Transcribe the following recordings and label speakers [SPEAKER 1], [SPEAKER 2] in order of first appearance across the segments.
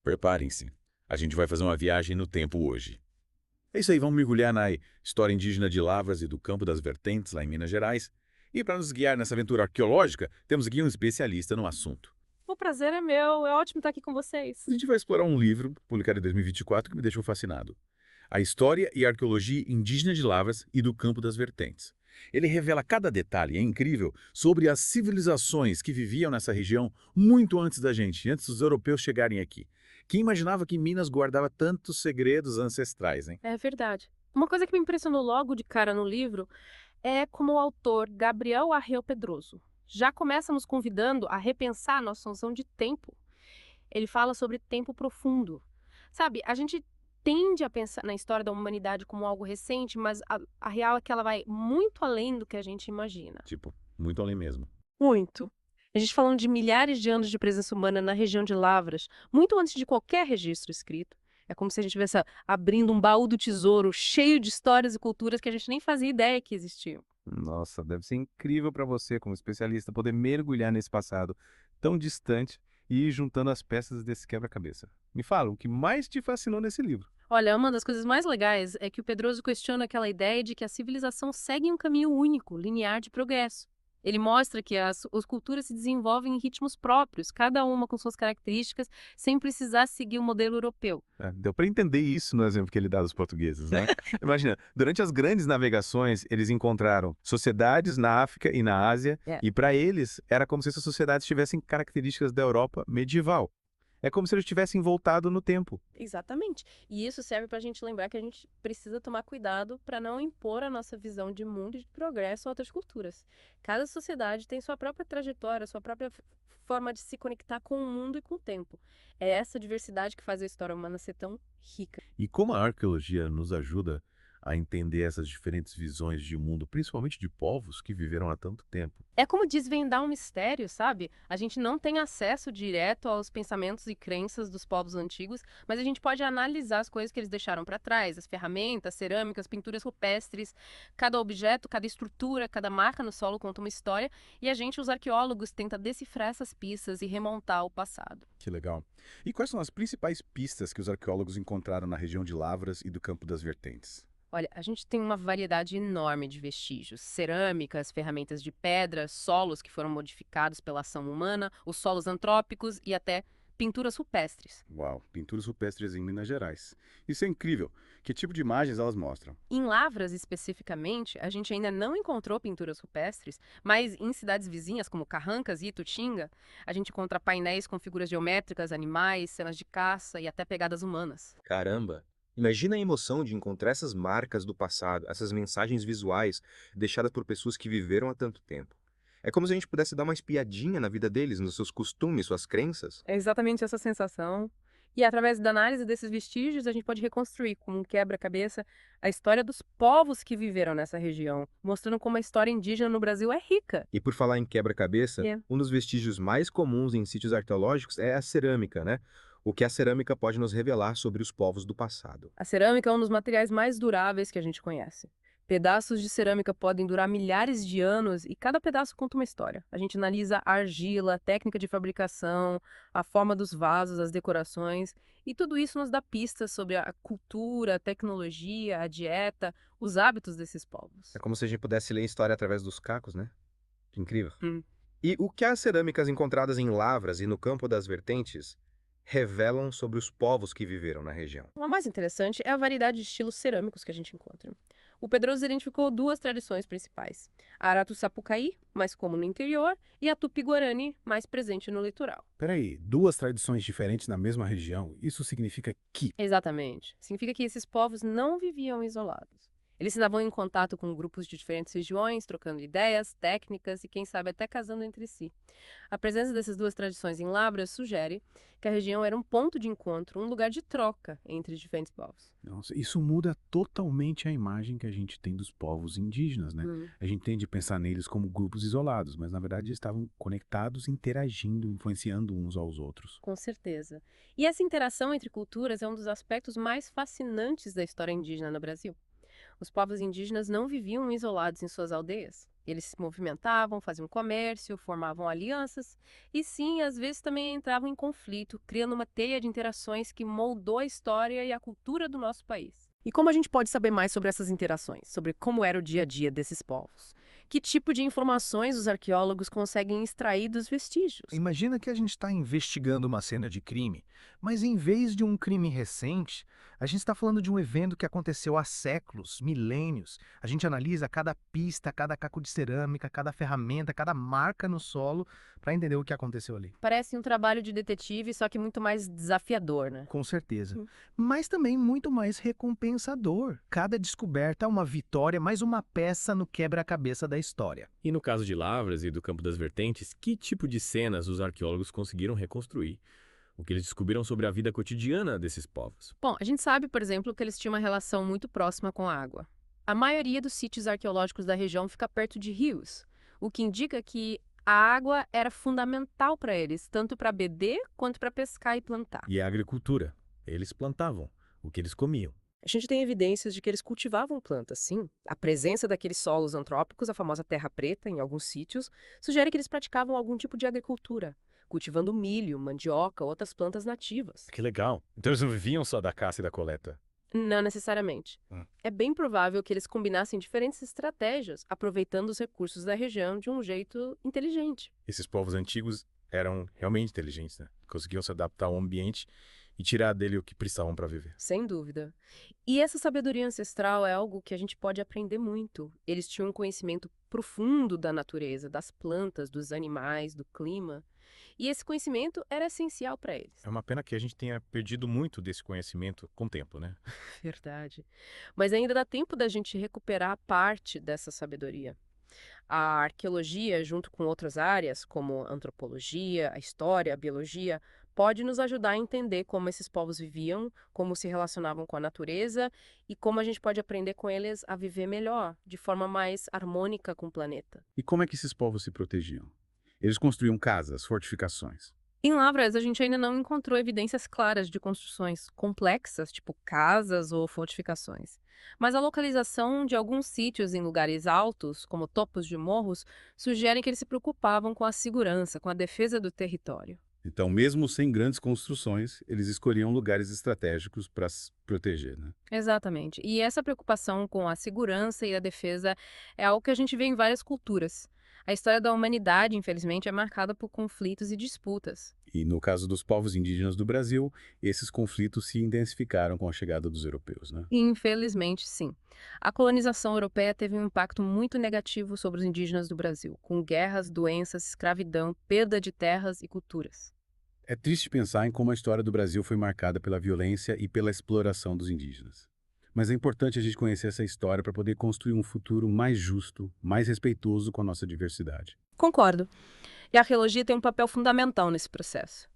[SPEAKER 1] Preparem-se. A gente vai fazer uma viagem no tempo hoje. É isso aí, vamos mergulhar na história indígena de Lavras e do Campo das Vertentes, lá em Minas Gerais. E para nos guiar nessa aventura arqueológica, temos aqui um especialista no assunto.
[SPEAKER 2] O prazer é meu, é ótimo estar aqui com
[SPEAKER 1] A
[SPEAKER 2] vocês.
[SPEAKER 1] gente vai explorar um livro, publicado em 2024, que me deixou fascinado. A História e Arqueologia Indígena de Lavras e do Campo das Vertentes. Ele revela cada detalhe, é incrível, sobre as civilizações que viviam nessa região muito antes da gente, antes dos europeus chegarem aqui. Quem imaginava que Minas guardava tantos segredos ancestrais, hein?
[SPEAKER 2] É verdade. Uma coisa que me impressionou logo de cara no livro é como o autor Gabriel Arreu Pedroso já começa nos convidando a repensar a nossa noção de tempo. Ele fala sobre tempo profundo. Sabe, a gente tende a pensar na história da humanidade como algo recente, mas a real é que ela vai muito além do que a gente imagina.
[SPEAKER 1] Tipo, muito além mesmo.
[SPEAKER 2] Muito. A gente falando de milhares de anos de presença humana na região de Lavras, muito antes de qualquer registro escrito. É como se a gente estivesse abrindo um baú do tesouro cheio de histórias e culturas que a gente nem fazia ideia que existiam.
[SPEAKER 3] Nossa, deve ser incrível para você, como especialista, poder mergulhar nesse passado tão distante e ir juntando as peças desse quebra-cabeça. Me fala, o que mais te fascinou nesse livro?
[SPEAKER 2] Olha, uma das coisas mais legais é que o Pedroso questiona aquela ideia de que a civilização segue um caminho único, linear de progresso. Ele mostra que as culturas se desenvolvem em ritmos próprios, cada uma com suas características, sem precisar seguir o modelo europeu.
[SPEAKER 3] Deu para entender isso no exemplo que ele dá dos portugueses, né? Imagina, durante as grandes navegações, eles encontraram sociedades na África e na Ásia,
[SPEAKER 2] É.
[SPEAKER 3] e para eles era como se essas sociedades tivessem características da Europa medieval. É como se eles tivessem voltado no tempo.
[SPEAKER 2] Exatamente. E isso serve para a gente lembrar que a gente precisa tomar cuidado para não impor a nossa visão de mundo e de progresso a outras culturas. Cada sociedade tem sua própria trajetória, sua própria forma de se conectar com o mundo e com o tempo. É essa diversidade que faz a história humana ser tão rica.
[SPEAKER 1] E como a arqueologia nos ajuda a entender essas diferentes visões de mundo, principalmente de povos que viveram há tanto tempo?
[SPEAKER 2] É como desvendar um mistério, sabe? A gente não tem acesso direto aos pensamentos e crenças dos povos antigos, mas a gente pode analisar as coisas que eles deixaram para trás, as ferramentas, cerâmicas, pinturas rupestres. Cada objeto, cada estrutura, cada marca no solo conta uma história, e a gente, os arqueólogos, tenta decifrar essas pistas e remontar o passado.
[SPEAKER 1] Que legal. E quais são as principais pistas que os arqueólogos encontraram na região de Lavras e do Campo das Vertentes?
[SPEAKER 2] Olha, a gente tem uma variedade enorme de vestígios, cerâmicas, ferramentas de pedra, solos que foram modificados pela ação humana, os solos antrópicos e até pinturas rupestres.
[SPEAKER 1] Uau, pinturas rupestres em Minas Gerais. Isso é incrível. Que tipo de imagens elas mostram?
[SPEAKER 2] Em Lavras, especificamente, a gente ainda não encontrou pinturas rupestres, mas em cidades vizinhas, como Carrancas e Itutinga, a gente encontra painéis com figuras geométricas, animais, cenas de caça e até pegadas humanas.
[SPEAKER 4] Caramba! Imagina a emoção de encontrar essas marcas do passado, essas mensagens visuais deixadas por pessoas que viveram há tanto tempo. É como se a gente pudesse dar uma espiadinha na vida deles, nos seus costumes, suas crenças.
[SPEAKER 2] É exatamente essa sensação. E através da análise desses vestígios, a gente pode reconstruir, como um quebra-cabeça, a história dos povos que viveram nessa região, mostrando como a história indígena no Brasil é rica.
[SPEAKER 4] E por falar em quebra-cabeça,
[SPEAKER 2] É.
[SPEAKER 4] um dos vestígios mais comuns em sítios arqueológicos é a cerâmica, né? O que a cerâmica pode nos revelar sobre os povos do passado.
[SPEAKER 2] A cerâmica é um dos materiais mais duráveis que a gente conhece. Pedaços de cerâmica podem durar milhares de anos e cada pedaço conta uma história. A gente analisa a argila, a técnica de fabricação, a forma dos vasos, as decorações, e tudo isso nos dá pistas sobre a cultura, a tecnologia, a dieta, os hábitos desses povos.
[SPEAKER 4] É como se a gente pudesse ler a história através dos cacos, né? Incrível.
[SPEAKER 2] Hum.
[SPEAKER 4] E o que as cerâmicas encontradas em Lavras e no Campo das Vertentes revelam sobre os povos que viveram na região?
[SPEAKER 2] O mais interessante é a variedade de estilos cerâmicos que a gente encontra. O Pedroso identificou duas tradições principais: a Aratu-Sapucaí, mais comum no interior, e a Tupi-Guarani, mais presente no litoral.
[SPEAKER 5] Peraí, duas tradições diferentes na mesma região, isso significa que...
[SPEAKER 2] Exatamente. Significa que esses povos não viviam isolados. Eles estavam em contato com grupos de diferentes regiões, trocando ideias, técnicas e, quem sabe, até casando entre si. A presença dessas duas tradições em Lavras sugere que a região era um ponto de encontro, um lugar de troca entre diferentes povos.
[SPEAKER 5] Nossa, isso muda totalmente a imagem que a gente tem dos povos indígenas, né?
[SPEAKER 2] Hum.
[SPEAKER 5] A gente tende a pensar neles como grupos isolados, mas na verdade eles estavam conectados, interagindo, influenciando uns aos outros.
[SPEAKER 2] Com certeza. E essa interação entre culturas é um dos aspectos mais fascinantes da história indígena no Brasil. Os povos indígenas não viviam isolados em suas aldeias. Eles se movimentavam, faziam comércio, formavam alianças e, sim, às vezes também entravam em conflito, criando uma teia de interações que moldou a história e a cultura do nosso país. E como a gente pode saber mais sobre essas interações, sobre como era o dia a dia desses povos? Que tipo de informações os arqueólogos conseguem extrair dos vestígios?
[SPEAKER 6] Imagina que a gente está investigando uma cena de crime, mas em vez de um crime recente, a gente está falando de um evento que aconteceu há séculos, milênios. A gente analisa cada pista, cada caco de cerâmica, cada ferramenta, cada marca no solo para entender o que aconteceu ali.
[SPEAKER 2] Parece um trabalho de detetive, só que muito mais desafiador, né?
[SPEAKER 6] Com certeza. Mas também muito mais recompensador. Cada descoberta é uma vitória, mais uma peça no quebra-cabeça da história.
[SPEAKER 7] E no caso de Lavras e do Campo das Vertentes, que tipo de cenas os arqueólogos conseguiram reconstruir? O que eles descobriram sobre a vida cotidiana desses povos?
[SPEAKER 2] Bom, a gente sabe, por exemplo, que eles tinham uma relação muito próxima com a água. A maioria dos sítios arqueológicos da região fica perto de rios, o que indica que a água era fundamental para eles, tanto para beber quanto para pescar e plantar.
[SPEAKER 7] E a agricultura? Eles plantavam o que eles comiam.
[SPEAKER 8] A gente tem evidências de que eles cultivavam plantas, sim. A presença daqueles solos antrópicos, a famosa terra preta, em alguns sítios, sugere que eles praticavam algum tipo de agricultura, cultivando milho, mandioca, outras plantas nativas.
[SPEAKER 5] Que legal. Então eles não viviam só da caça e da coleta.
[SPEAKER 2] Não necessariamente. É bem provável que eles combinassem diferentes estratégias, aproveitando os recursos da região de um jeito inteligente.
[SPEAKER 5] Esses povos antigos eram realmente inteligentes, né? Conseguiam se adaptar ao ambiente e tirar dele o que precisavam para viver.
[SPEAKER 2] Sem dúvida. E essa sabedoria ancestral é algo que a gente pode aprender muito. Eles tinham um conhecimento profundo da natureza, das plantas, dos animais, do clima. E esse conhecimento era essencial para eles.
[SPEAKER 5] É uma pena que a gente tenha perdido muito desse conhecimento com o tempo, né?
[SPEAKER 2] Verdade. Mas ainda dá tempo da gente recuperar parte dessa sabedoria. A arqueologia, junto com outras áreas, como a antropologia, a história, a biologia, pode nos ajudar a entender como esses povos viviam, como se relacionavam com a natureza e como a gente pode aprender com eles a viver melhor, de forma mais harmônica com o planeta.
[SPEAKER 1] E como é que esses povos se protegiam? Eles construíam casas, fortificações.
[SPEAKER 2] Em Lavras, a gente ainda não encontrou evidências claras de construções complexas, tipo casas ou fortificações. Mas a localização de alguns sítios em lugares altos, como topos de morros, sugerem que eles se preocupavam com a segurança, com a defesa do território.
[SPEAKER 1] Então, mesmo sem grandes construções, eles escolhiam lugares estratégicos para se proteger, né?
[SPEAKER 2] Exatamente. E essa preocupação com a segurança e a defesa é algo que a gente vê em várias culturas. A história da humanidade, infelizmente, é marcada por conflitos e disputas.
[SPEAKER 1] E no caso dos povos indígenas do Brasil, esses conflitos se intensificaram com a chegada dos europeus, né?
[SPEAKER 2] Infelizmente, sim. A colonização europeia teve um impacto muito negativo sobre os indígenas do Brasil, com guerras, doenças, escravidão, perda de terras e culturas.
[SPEAKER 1] É triste pensar em como a história do Brasil foi marcada pela violência e pela exploração dos indígenas. Mas é importante a gente conhecer essa história para poder construir um futuro mais justo, mais respeitoso com a nossa diversidade.
[SPEAKER 2] Concordo. E a arqueologia tem um papel fundamental nesse processo.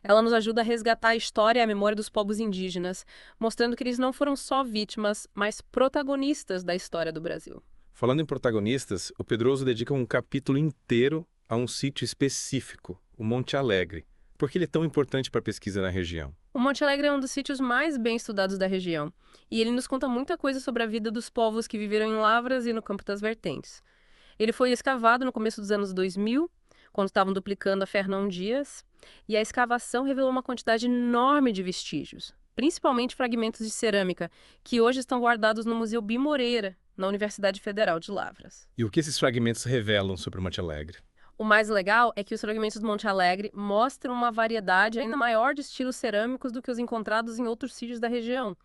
[SPEAKER 2] Ela nos ajuda a resgatar a história e a memória dos povos indígenas, mostrando que eles não foram só vítimas, mas protagonistas da história do Brasil.
[SPEAKER 3] Falando em protagonistas, o Pedroso dedica um capítulo inteiro a um sítio específico, o Monte Alegre. Por que ele é tão importante para a pesquisa na região?
[SPEAKER 2] O Monte Alegre é um dos sítios mais bem estudados da região, e ele nos conta muita coisa sobre a vida dos povos que viveram em Lavras e no Campo das Vertentes. Ele foi escavado no começo dos anos 2000, quando estavam duplicando a Fernão Dias, e a escavação revelou uma quantidade enorme de vestígios, principalmente fragmentos de cerâmica, que hoje estão guardados no Museu Bi Moreira, na Universidade Federal de Lavras.
[SPEAKER 3] E o que esses fragmentos revelam sobre o Monte Alegre?
[SPEAKER 2] O mais legal é que os fragmentos do Monte Alegre mostram uma variedade ainda maior de estilos cerâmicos do que os encontrados em outros sítios da região,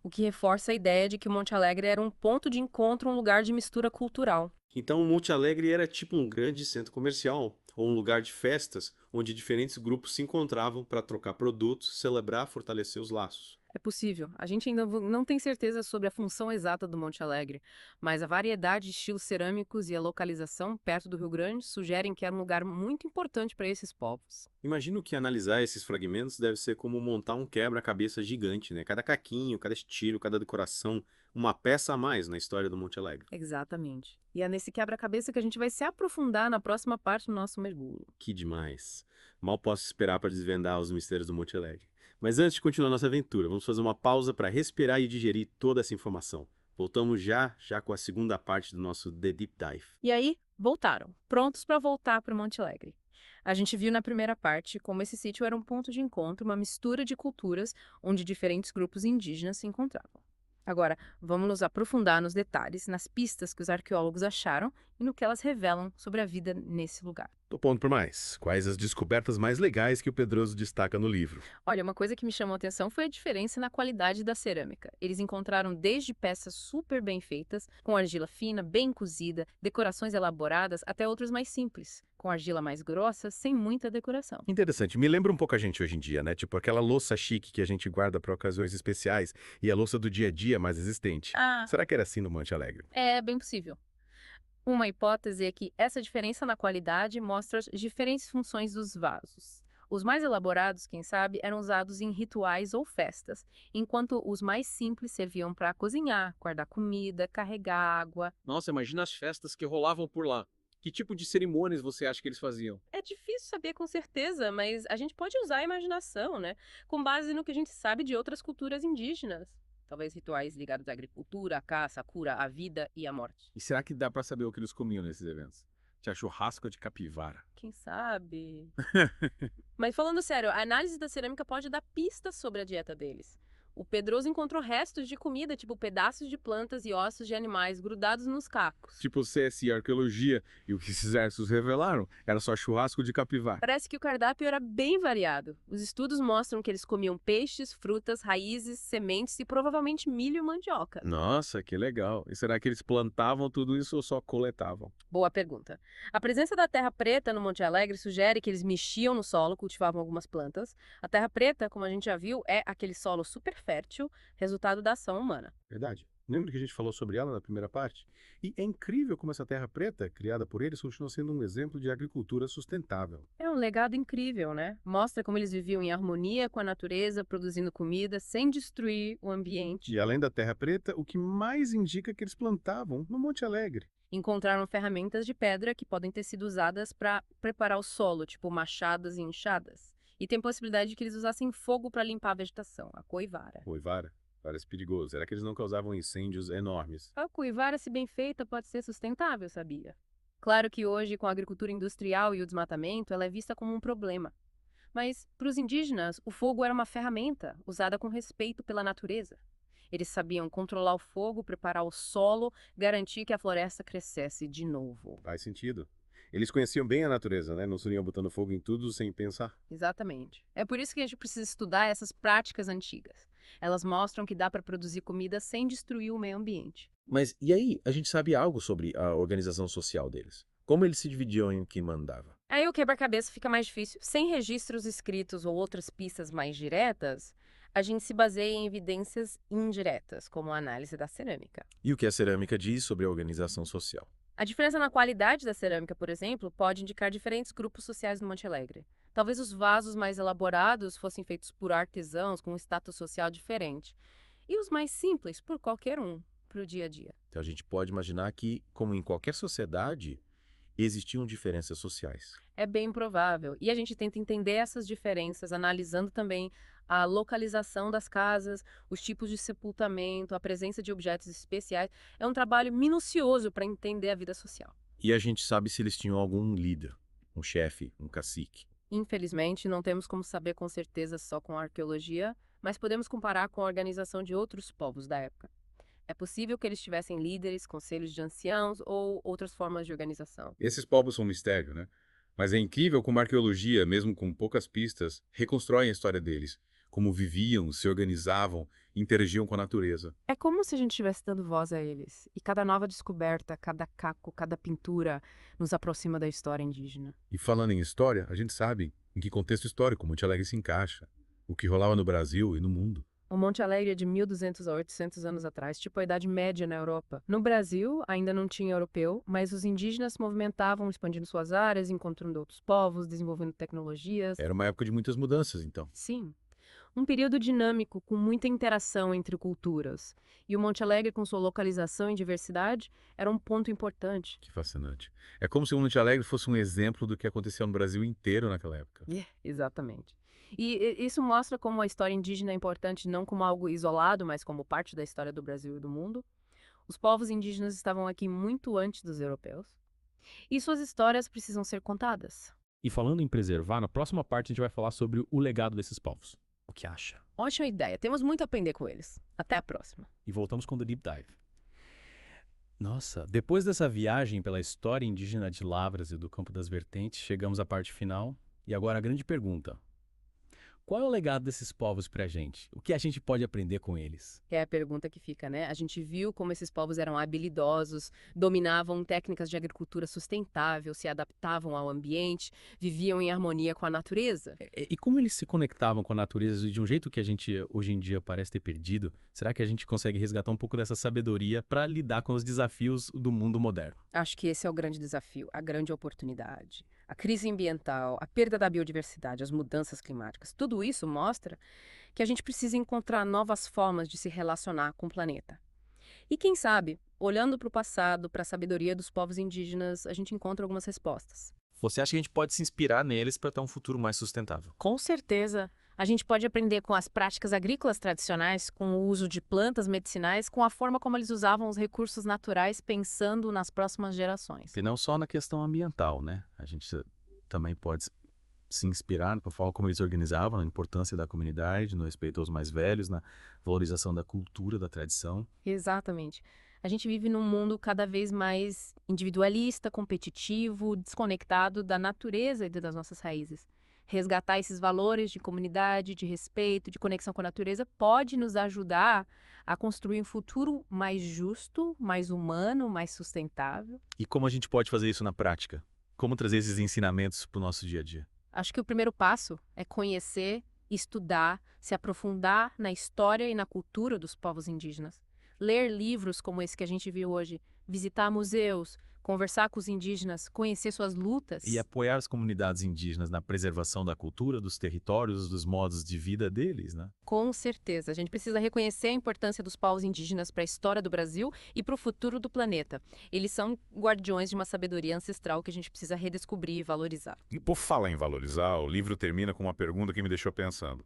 [SPEAKER 2] o que reforça a ideia de que o Monte Alegre era um ponto de encontro, um lugar de mistura cultural.
[SPEAKER 9] Então, o Monte Alegre era tipo um grande centro comercial, ou um lugar de festas, onde diferentes grupos se encontravam para trocar produtos, celebrar, fortalecer os laços.
[SPEAKER 2] É possível. A gente ainda não tem certeza sobre a função exata do Monte Alegre, mas a variedade de estilos cerâmicos e a localização perto do Rio Grande sugerem que era um lugar muito importante para esses povos.
[SPEAKER 9] Imagino que analisar esses fragmentos deve ser como montar um quebra-cabeça gigante, né? Cada caquinho, cada estilo, cada decoração, uma peça a mais na história do Monte Alegre.
[SPEAKER 2] Exatamente. E é nesse quebra-cabeça que a gente vai se aprofundar na próxima parte do nosso mergulho.
[SPEAKER 9] Que demais. Mal posso esperar para desvendar os mistérios do Monte Alegre. Mas antes de continuar nossa aventura, vamos fazer uma pausa para respirar e digerir toda essa informação. Voltamos já com a segunda parte do nosso The Deep Dive.
[SPEAKER 10] E aí, voltaram, prontos para voltar para o Monte Alegre. A gente viu na primeira parte como esse sítio era um ponto de encontro, uma mistura de culturas onde diferentes grupos indígenas se encontravam. Agora, vamos nos aprofundar nos detalhes, nas pistas que os arqueólogos acharam e no que elas revelam sobre a vida nesse lugar.
[SPEAKER 1] Tô pondo por mais. Quais as descobertas mais legais que o Pedroso destaca no livro?
[SPEAKER 10] Olha, uma coisa que me chamou a atenção foi a diferença na qualidade da cerâmica. Eles encontraram desde peças super bem feitas, com argila fina, bem cozida, decorações elaboradas, até outras mais simples, com argila mais grossa, sem muita decoração.
[SPEAKER 1] Interessante. Me lembra um pouco a gente hoje em dia, né? Tipo aquela louça chique que a gente guarda para ocasiões especiais e a louça do dia a dia mais resistente. Será que era assim no Monte Alegre?
[SPEAKER 10] É bem possível. Uma hipótese é que essa diferença na qualidade mostra as diferentes funções dos vasos. Os mais elaborados, quem sabe, eram usados em rituais ou festas, enquanto os mais simples serviam para cozinhar, guardar comida, carregar água.
[SPEAKER 7] Nossa, imagina as festas que rolavam por lá. Que tipo de cerimônias você acha que eles faziam?
[SPEAKER 2] É difícil saber com certeza, mas a gente pode usar a imaginação, né? Com base no que a gente sabe de outras culturas indígenas. Talvez rituais ligados à agricultura, à caça, à cura, à vida e à morte.
[SPEAKER 7] E será que dá pra saber o que eles comiam nesses eventos? Tinha churrasco de capivara.
[SPEAKER 2] Quem sabe? Mas falando sério, a análise da cerâmica pode dar pistas sobre a dieta deles. O Pedroso encontrou restos de comida, tipo pedaços de plantas e ossos de animais grudados nos cacos.
[SPEAKER 7] Tipo CSI Arqueologia, e o que esses versos revelaram era só churrasco de capivara.
[SPEAKER 2] Parece que o cardápio era bem variado. Os estudos mostram que eles comiam peixes, frutas, raízes, sementes e provavelmente milho e mandioca.
[SPEAKER 7] Nossa, que legal. E será que eles plantavam tudo isso ou só coletavam?
[SPEAKER 2] Boa pergunta. A presença da terra preta no Monte Alegre sugere que eles mexiam no solo, cultivavam algumas plantas. A terra preta, como a gente já viu, é aquele solo super fértil, resultado da ação humana.
[SPEAKER 1] Verdade. Lembra que a gente falou sobre ela na primeira parte? E é incrível como essa terra preta, criada por eles, continua sendo um exemplo de agricultura sustentável.
[SPEAKER 2] É um legado incrível, né? Mostra como eles viviam em harmonia com a natureza, produzindo comida sem destruir o ambiente.
[SPEAKER 1] E além da terra preta, o que mais indica que eles plantavam no Monte Alegre.
[SPEAKER 2] Encontraram ferramentas de pedra que podem ter sido usadas para preparar o solo, tipo machadas e enxadas. E tem possibilidade de que eles usassem fogo para limpar a vegetação, a coivara.
[SPEAKER 1] Coivara? Parece perigoso. Será que eles não causavam incêndios enormes?
[SPEAKER 2] A coivara, se bem feita, pode ser sustentável, sabia? Claro que hoje, com a agricultura industrial e o desmatamento, ela é vista como um problema. Mas, para os indígenas, o fogo era uma ferramenta usada com respeito pela natureza. Eles sabiam controlar o fogo, preparar o solo, garantir que a floresta crescesse de novo.
[SPEAKER 1] Faz sentido. Eles conheciam bem a natureza, né? Não saíam botando fogo em tudo sem pensar.
[SPEAKER 2] Exatamente. É por isso que a gente precisa estudar essas práticas antigas. Elas mostram que dá para produzir comida sem destruir o meio ambiente.
[SPEAKER 7] Mas e aí, a gente sabe algo sobre a organização social deles? Como eles se dividiam em quem mandava?
[SPEAKER 2] Aí o quebra-cabeça fica mais difícil. Sem registros escritos ou outras pistas mais diretas, a gente se baseia em evidências indiretas, como a análise da cerâmica.
[SPEAKER 7] E o que a cerâmica diz sobre a organização social?
[SPEAKER 2] A diferença na qualidade da cerâmica, por exemplo, pode indicar diferentes grupos sociais no Monte Alegre. Talvez os vasos mais elaborados fossem feitos por artesãos com um status social diferente. E os mais simples, por qualquer um, para o dia a dia.
[SPEAKER 7] Então a gente pode imaginar que, como em qualquer sociedade, existiam diferenças sociais.
[SPEAKER 2] É bem provável. E a gente tenta entender essas diferenças, analisando também a localização das casas, os tipos de sepultamento, a presença de objetos especiais. É um trabalho minucioso para entender a vida social.
[SPEAKER 7] E a gente sabe se eles tinham algum líder, um chefe, um cacique.
[SPEAKER 2] Infelizmente, não temos como saber com certeza só com a arqueologia, mas podemos comparar com a organização de outros povos da época. É possível que eles tivessem líderes, conselhos de anciãos ou outras formas de organização.
[SPEAKER 1] Esses povos são um mistério, né? Mas é incrível como a arqueologia, mesmo com poucas pistas, reconstrói a história deles. Como viviam, se organizavam, interagiam com a natureza.
[SPEAKER 2] É como se a gente estivesse dando voz a eles. E cada nova descoberta, cada caco, cada pintura nos aproxima da história indígena.
[SPEAKER 1] E falando em história, a gente sabe em que contexto histórico Monte Alegre se encaixa. O que rolava no Brasil e no mundo.
[SPEAKER 2] O Monte Alegre é de 1.200 a 800 anos atrás, tipo a Idade Média na Europa. No Brasil, ainda não tinha europeu, mas os indígenas se movimentavam, expandindo suas áreas, encontrando outros povos, desenvolvendo tecnologias.
[SPEAKER 1] Era uma época de muitas mudanças, então.
[SPEAKER 2] Sim. Um período dinâmico, com muita interação entre culturas. E o Monte Alegre, com sua localização e diversidade, era um ponto importante.
[SPEAKER 1] Que fascinante. É como se o Monte Alegre fosse um exemplo do que aconteceu no Brasil inteiro naquela época.
[SPEAKER 2] Exatamente. E isso mostra como a história indígena é importante não como algo isolado, mas como parte da história do Brasil e do mundo. Os povos indígenas estavam aqui muito antes dos europeus. E suas histórias precisam ser contadas.
[SPEAKER 7] E falando em preservar, na próxima parte a gente vai falar sobre o legado desses povos. O que acha?
[SPEAKER 8] Ótima ideia. Temos muito a aprender com eles. Até a próxima.
[SPEAKER 7] E voltamos com o Deep Dive. Nossa, depois dessa viagem pela história indígena de Lavras e do Campo das Vertentes, chegamos à parte final. E agora a grande pergunta. Qual é o legado desses povos pra gente? O que a gente pode aprender com eles?
[SPEAKER 8] É a pergunta que fica, né? A gente viu como esses povos eram habilidosos, dominavam técnicas de agricultura sustentável, se adaptavam ao ambiente, viviam em harmonia com a natureza.
[SPEAKER 7] E como eles se conectavam com a natureza de um jeito que a gente hoje em dia parece ter perdido? Será que a gente consegue resgatar um pouco dessa sabedoria para lidar com os desafios do mundo moderno?
[SPEAKER 8] Acho que esse é o grande desafio, a grande oportunidade. A crise ambiental, a perda da biodiversidade, as mudanças climáticas, tudo isso mostra que a gente precisa encontrar novas formas de se relacionar com o planeta. E quem sabe, olhando para o passado, para a sabedoria dos povos indígenas, a gente encontra algumas respostas.
[SPEAKER 11] Você acha que a gente pode se inspirar neles para ter um futuro mais sustentável?
[SPEAKER 10] Com certeza. A gente pode aprender com as práticas agrícolas tradicionais, com o uso de plantas medicinais, com a forma como eles usavam os recursos naturais, pensando nas próximas gerações.
[SPEAKER 1] E não só na questão ambiental, né? A gente também pode se inspirar na forma como eles organizavam, na importância da comunidade, no respeito aos mais velhos, na valorização da cultura, da tradição.
[SPEAKER 2] Exatamente. A gente vive num mundo cada vez mais individualista, competitivo, desconectado da natureza e das nossas raízes. Resgatar esses valores de comunidade, de respeito, de conexão com a natureza pode nos ajudar a construir um futuro mais justo, mais humano, mais sustentável.
[SPEAKER 1] E como a gente pode fazer isso na prática? Como trazer esses ensinamentos para o nosso dia a dia?
[SPEAKER 2] Acho que o primeiro passo é conhecer, estudar, se aprofundar na história e na cultura dos povos indígenas. Ler livros como esse que a gente viu hoje, visitar museus, conversar com os indígenas, conhecer suas lutas.
[SPEAKER 1] E apoiar as comunidades indígenas na preservação da cultura, dos territórios, dos modos de vida deles, né?
[SPEAKER 2] Com certeza. A gente precisa reconhecer a importância dos povos indígenas para a história do Brasil e para o futuro do planeta. Eles são guardiões de uma sabedoria ancestral que a gente precisa redescobrir e valorizar.
[SPEAKER 1] E por falar em valorizar, o livro termina com uma pergunta que me deixou pensando.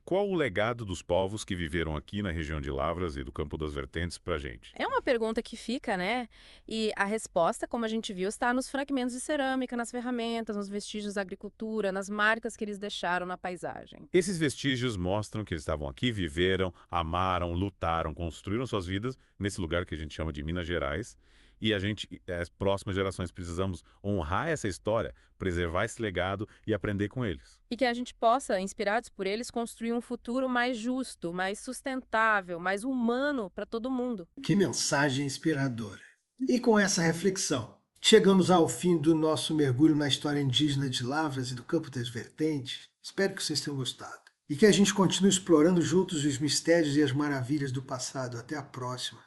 [SPEAKER 1] Qual o legado dos povos que viveram aqui na região de Lavras e do Campo das Vertentes pra gente?
[SPEAKER 2] É uma pergunta que fica, né? E a resposta, como a gente viu, está nos fragmentos de cerâmica, nas ferramentas, nos vestígios da agricultura, nas marcas que eles deixaram na paisagem.
[SPEAKER 1] Esses vestígios mostram que eles estavam aqui, viveram, amaram, lutaram, construíram suas vidas nesse lugar que a gente chama de Minas Gerais. E a gente, as próximas gerações, precisamos honrar essa história, preservar esse legado e aprender com eles.
[SPEAKER 2] E que a gente possa, inspirados por eles, construir um futuro mais justo, mais sustentável, mais humano para todo mundo.
[SPEAKER 12] Que mensagem inspiradora! E com essa reflexão, chegamos ao fim do nosso mergulho na história indígena de Lavras e do Campo das Vertentes. Espero que vocês tenham gostado. E que a gente continue explorando juntos os mistérios e as maravilhas do passado. Até a próxima!